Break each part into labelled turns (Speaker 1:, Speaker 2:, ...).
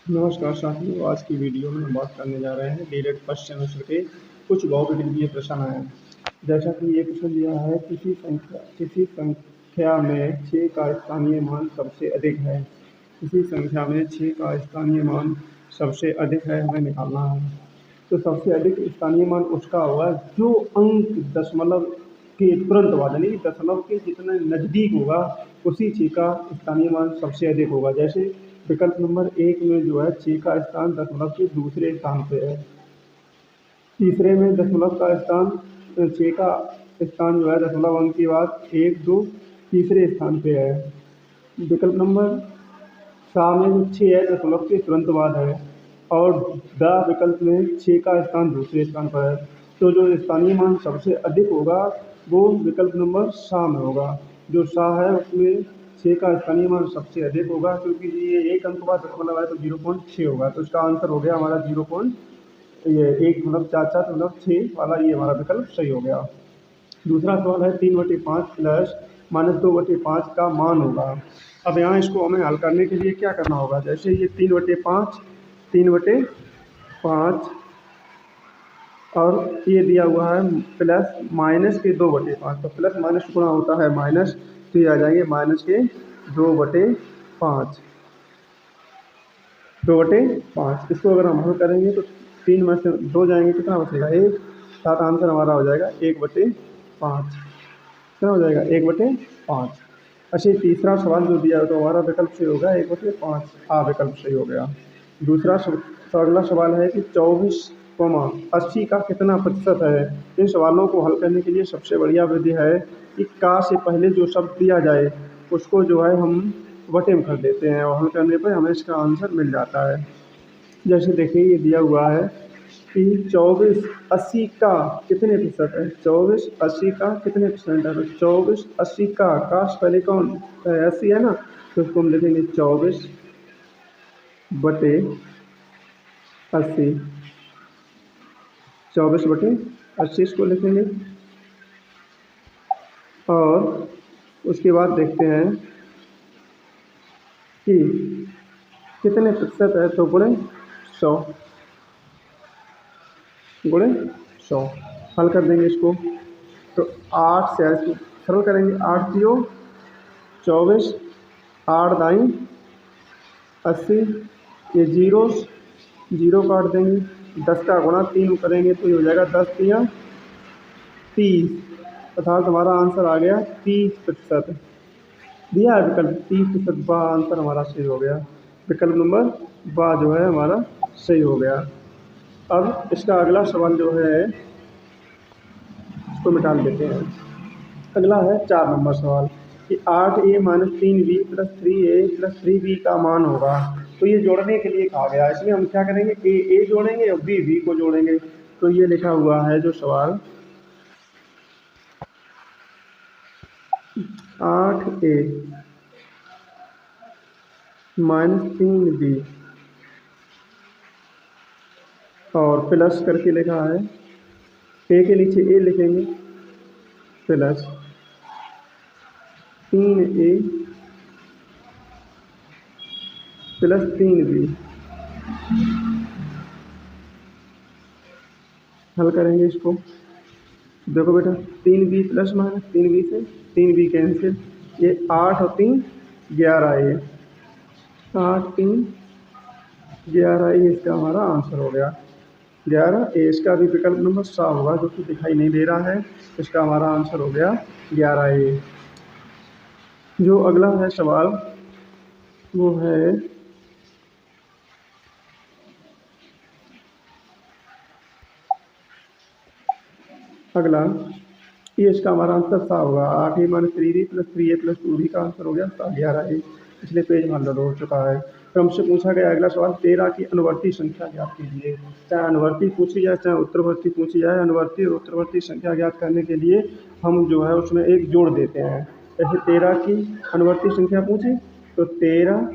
Speaker 1: नमस्कार साथियों, आज की वीडियो में हम बात करने जा रहे हैं डीएलएड फर्स्ट सेमेस्टर के कुछ बहुविकल्पीय प्रश्न हैं। जैसा कि ये क्वेश्चन दिया है, किसी संख्या में 6 का स्थानीय मान सबसे अधिक है। किसी संख्या में 6 का स्थानीय मान सबसे अधिक है, हमें निकालना है। तो सबसे अधिक स्थानीय मान उसका होगा जो अंक दशमलव के तुरंत बाद, यानी कि दशमलव के जितना नज़दीक होगा उसी 6 का स्थानीय मान सबसे अधिक होगा। जैसे विकल्प नंबर 1 में जो है 6 का स्थान दशमलव के दूसरे स्थान पे है। तीसरे में दशमलव का स्थान 6 का स्थान जो है दशमलव अंक के बाद 1, 2 तीसरे स्थान पे है। विकल्प नंबर सामने जो 6 है दशमलव के तुरंत बाद है, और द विकल्प में 6 का स्थान दूसरे स्थान पर है। तो जो स्थानीय मान सबसे अधिक होगा वो विकल्प नंबर सा में होगा। जो सा है उसमें 6 का स्थानीय मान सबसे अधिक होगा, क्योंकि ये एक अंक बाद दशमलव है तो 0.6 होगा। तो इसका आंसर हो गया हमारा 1.44 वाला, ये हमारा विकल्प सही हो गया। दूसरा सवाल है 3/5 प्लस -2/5 का मान होगा। अब यहाँ इसको हमें हल करने के लिए क्या करना होगा, जैसे ये 3/5 और ये दिया हुआ है प्लस माइनस के 2/5, तो प्लस माइनस गुणा होता है माइनस, तो ये आ जाएंगे माइनस के 2/5। 2/5 इसको अगर हम हल करेंगे तो 3 में से 2 जाएंगे, कितना बचेगा 1, साथ आंसर हमारा हो जाएगा 1/5। कितना हो जाएगा 1/5। अच्छा, तीसरा सवाल जो दिया है तो हमारा विकल्प सही होगा 1/5, विकल्प सही हो गया। अगला सवाल है कि 24, 80 का कितना प्रतिशत है। इन सवालों को हल करने के लिए सबसे बढ़िया विधि है कि का से पहले जो शब्द दिया जाए उसको जो है हम वटे में कर देते हैं, और हल करने पर हमें इसका आंसर मिल जाता है। जैसे देखिए ये दिया हुआ है कि 24, 80 का कितने प्रतिशत है। 24, 80 का कितने परसेंट है, तो 24, 80 का से पहले कौन 80 है ना, तो इसको हम लिखेंगे 24/80। 24/80 इसको लिखेंगे, और उसके बाद देखते हैं कि कितने प्रतिशत है, तो गुणे 100। हल कर देंगे इसको, तो 8 से इसको सरल करेंगे। 8 0 24, 8 दाई 80, ये जीरो काट देंगे। 10 का गुणा 3 करेंगे तो ये हो जाएगा 10 3 30, अर्थात हमारा आंसर आ गया 30%। दिया है विकल्प 30%, बा आंसर हमारा सही हो गया। विकल्प नंबर बा जो है हमारा सही हो गया। अब इसका अगला सवाल जो है इसको मिटा देते हैं। अगला है 4 नंबर सवाल कि 8a - 3b + 3a + 3b का मान होगा। तो ये जोड़ने के लिए कहा गया है, इसमें हम क्या करेंगे, a जोड़ेंगे और b को जोड़ेंगे। तो ये लिखा हुआ है जो सवाल 8a - 3b और प्लस करके लिखा है, ए के नीचे ए लिखेंगे, प्लस 3a + 3b। हल करेंगे इसको, देखो बेटा 3b प्लस माइनस 3b से 3b कैंसिल, ये 8 और 3 11, ये 8 3 11, ये इसका हमारा आंसर हो गया 11। इसका भी विकल्प नंबर सा होगा जो कि दिखाई नहीं दे रहा है, इसका हमारा आंसर हो गया 11। जो अगला है सवाल वो है अगला, ये इसका हमारा आंसर सा होगा 8a - 3b + 3a + 2b का आंसर हो गया 11। पिछले पेज में लोड हो चुका है। फिर हमसे पूछा गया अगला सवाल 13 की अनुवर्ती संख्या ज्ञात कीजिए। चाहे अनुवर्ती पूछी जाए चाहे उत्तरवर्ती पूछी जाए, अनुवर्ती और उत्तरवर्ती संख्या ज्ञात करने के लिए हम जो है उसमें एक जोड़ देते हैं। जैसे 13 की अनुवर्ती संख्या पूछी तो 13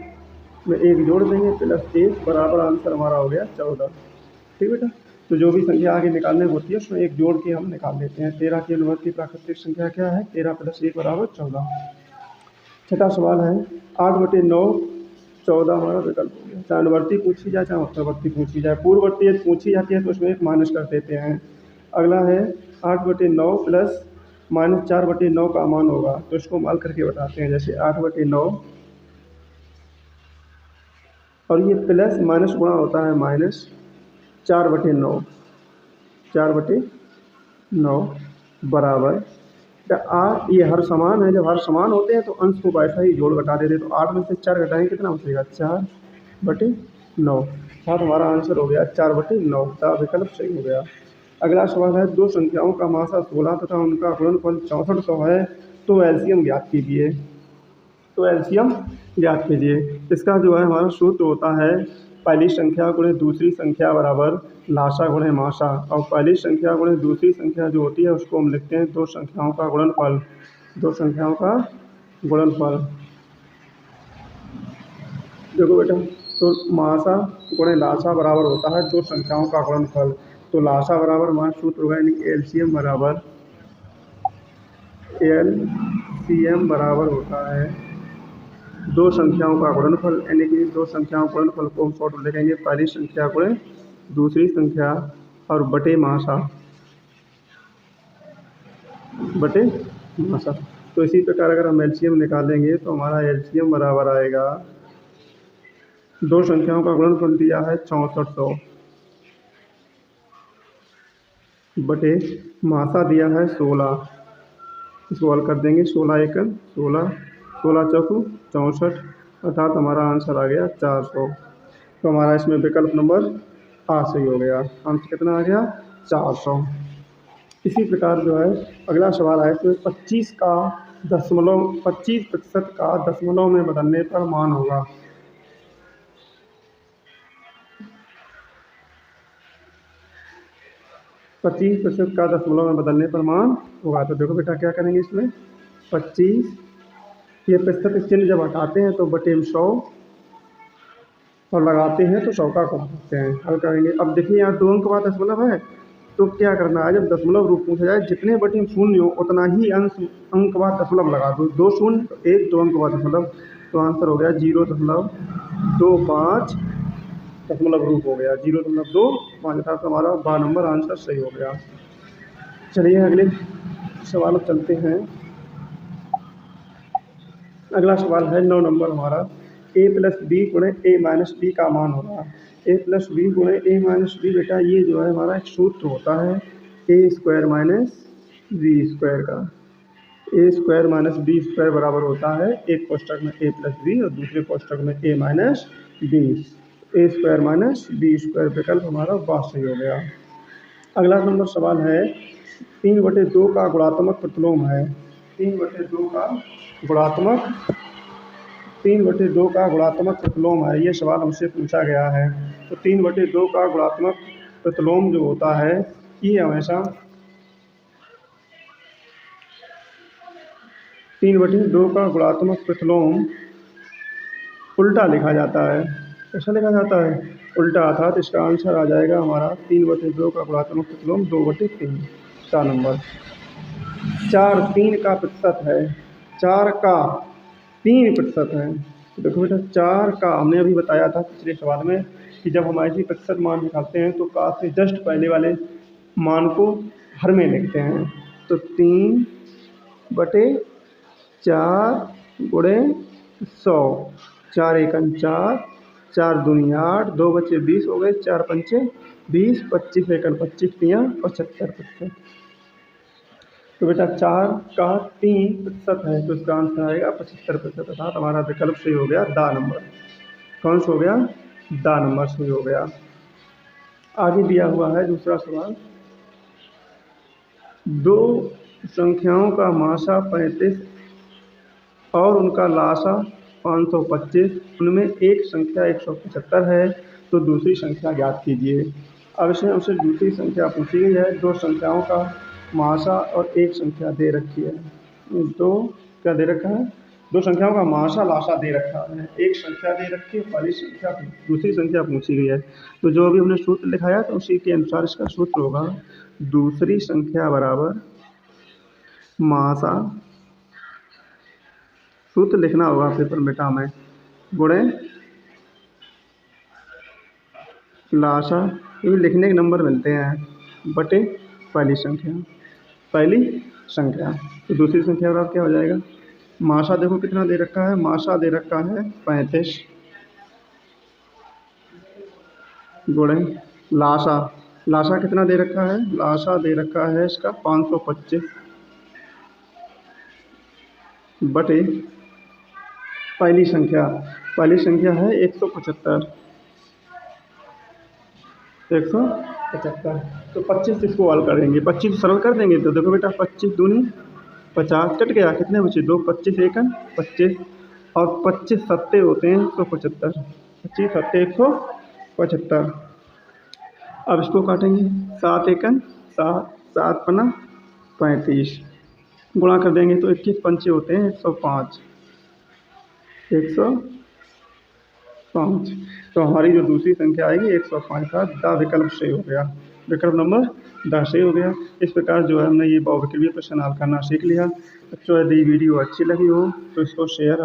Speaker 1: में एक जोड़ देंगे प्लस 1 बराबर आंसर हमारा हो गया 14। ठीक बेटा, तो जो भी संख्या आगे निकालने होती है उसमें एक जोड़ के हम निकाल लेते हैं। 13 की अनुवर्ती प्राकृतिक संख्या क्या है, 13 + 1 = 14। छठा सवाल है 8/9 14 हमारा विकल्प हो गया। चांदवर्ती पूछी जाए चाहे उत्तरवर्ती पूछी जाए। पूर्ववर्ती यदि पूछी जाती है तो उसमें एक माइनस कर देते हैं। अगला है 8/9 प्लस -4/9 का मान होगा, तो इसको माल करके बताते हैं। जैसे 8/9 और ये प्लस माइनस गुणा होता है -4/9, 4/9 बराबर ये हर समान है। जब हर समान होते हैं तो अंश को वैसा ही जोड़ घटा देते हैं। तो 8 में से 4 घटाएंगे कितना बचेगा? 4/9। साथ हमारा आंसर हो गया 4/9 का विकल्प सही हो गया। अगला सवाल है, दो संख्याओं का मासा 16 तथा उनका गुणनफल 6400 है, तो एलसीएम ज्ञात कीजिए। तो एलसीएम ज्ञात कीजिए। इसका जो है हमारा सूत्र होता है पहली संख्या गुणे दूसरी संख्या बराबर लासा गुणे मासा। और पहली संख्या गुणे दूसरी संख्या जो होती है उसको हम लिखते हैं दो संख्याओं का गुणनफल। दो संख्याओं का गुणनफल। देखो बेटा, तो मासा गुणे लासा बराबर होता है दो संख्याओं का गुणनफल। तो लासा बराबर हमारा सूत्र होगा यानी एलसीएम बराबर होता है दो संख्याओं का गुणनफल। यानी कि दो संख्याओं का गुणनफल को हम शॉर्ट में लिखेंगे पहली संख्या गुणे दूसरी संख्या और बटे मासा। तो इसी प्रकार अगर हम एलसीएम निकालेंगे तो हमारा एलसीएम बराबर आएगा, दो संख्याओं का गुणनफल दिया है 6400 बटे मासा दिया है 16। इसको हल कर देंगे, 16 एकम 16, 16 चौकू 64, अर्थात हमारा आंसर आ गया 400। तो हमारा इसमें विकल्प नंबर आ सही हो गया। आंसर कितना आ गया? 400। इसी प्रकार जो है अगला सवाल है, तो 25% का दशमलव में बदलने पर मान होगा। 25% का दशमलव में बदलने पर मान होगा। तो देखो बेटा क्या करेंगे इसमें, 25 ये प्रतिशत चिन्ह जब हटाते हैं तो बटे में 100 और लगाते हैं तो 100 का कर सकते हैं। हल करेंगे। अब देखिए यहाँ 2 अंक का दशमलव है, तो क्या करना है, जब दशमलव रूप पूछा जाए जितने बटे में शून्य हो उतना ही अंक का दशमलव लगा दो। 2 शून्य 1 2 अंक का दशमलव, तो आंसर हो गया 0.25 दशमलव रूप हो गया 0.25 था। तो हमारा 12 नंबर आंसर सही हो गया। चलिए अगले सवाल चलते हैं। अगला सवाल है 9 नंबर हमारा, a प्लस बी गुणे ए माइनस बी का मान होगा। a प्लस बी गुणे ए माइनस बी, बेटा ये जो है हमारा एक सूत्र होता है ए स्क्वायर माइनस बी स्क्वायर का। ए स्क्वायर माइनस बी स्क्वायर बराबर होता है एक कोष्टक में ए प्लस बी और दूसरे कोष्टक में ए माइनस बी। ए स्क्वायर माइनस बी स्क्वायर विकल्प हमारा बात सही हो गया। अगला नंबर सवाल है, 3/2 का गुणात्मक प्रतिलोम है। 3/2 का गुणात्मक 3/2 का गुणात्मक प्रतिलोम है, ये सवाल हमसे पूछा गया है। तो 3/2 का गुणात्मक प्रतिलोम जो होता है ये हमेशा 3/2 का गुणात्मक प्रतिलोम उल्टा लिखा जाता है। कैसा लिखा जाता है? उल्टा, अर्थात इसका आंसर आ जाएगा हमारा 3/2 का गुणात्मक प्रतिलोम 2/3। 4 नंबर। 4 3 का प्रतिशत है, 4 का 3% है। तो देखो बेटा 4 का हमने अभी बताया था पिछले सवाल में कि जब हम ऐसी प्रतिशत मान निकालते हैं तो का से जस्ट पहले वाले मान को हर में लिखते हैं। तो 3/4 गुणे 100, 4 एकम 4, 4 दूनी 8, 2 बचे 20 हो गए, 4 पंचे 20, 25 एकम 25 तियाँ 75%। तो बेटा 4 का 3% है, तो इसका आंसर आएगा 75%। अर्थात हमारा विकल्प सही हो गया दा नंबर। कौन सा हो गया? दा नंबर सही हो गया। आगे दिया हुआ है दूसरा सवाल, दो संख्याओं का मासा 35 और उनका लासा 525, उनमें एक संख्या 175 है, तो दूसरी संख्या ज्ञात कीजिए। अब इसमें हमसे दूसरी संख्या पूछी गई है। दो संख्याओं का मासा और एक संख्या दे रखी है। दो क्या दे रखा है? दो संख्याओं का मासा लासा दे रखा है, एक संख्या दे रखी है, पहली संख्या दूसरी संख्या पूछी गई है। तो जो अभी हमने सूत्र लिखाया तो उसी के अनुसार इसका सूत्र होगा, दूसरी संख्या बराबर मासा, सूत्र लिखना होगा पेपर बेटा में, गुणे लाशा, ये भी लिखने के नंबर मिलते हैं बटे पहली संख्या, पहली संख्या। तो दूसरी संख्या का क्या हो जाएगा? माशा देखो कितना दे रखा है, माशा दे रखा है 35 गुणे लाशा, लाशा कितना दे रखा है? लाशा दे रखा है इसका 525 बटे पहली संख्या है 175, 175। तो 25 इसको हल करेंगे, 25 सरल कर देंगे तो देखो बेटा 25 दूनी 50 कट गया, कितने बचे? 2, 25 एकन 25 और 25 सत्ते होते हैं 175, 25 सत्ते 175। अब इसको काटेंगे, 7 एकन 7, 7 पना 35, गुणा कर देंगे तो 21 पंचे होते हैं 105, 105। तो हमारी जो दूसरी संख्या आएगी 105 का द विकल्प सही हो गया, विकल्प नंबर द सही हो गया। इस प्रकार जो है हमने ये बहुविकल्पीय प्रश्न हल करना सीख लिया। बच्चों यदि वीडियो अच्छी लगी हो तो इसको शेयर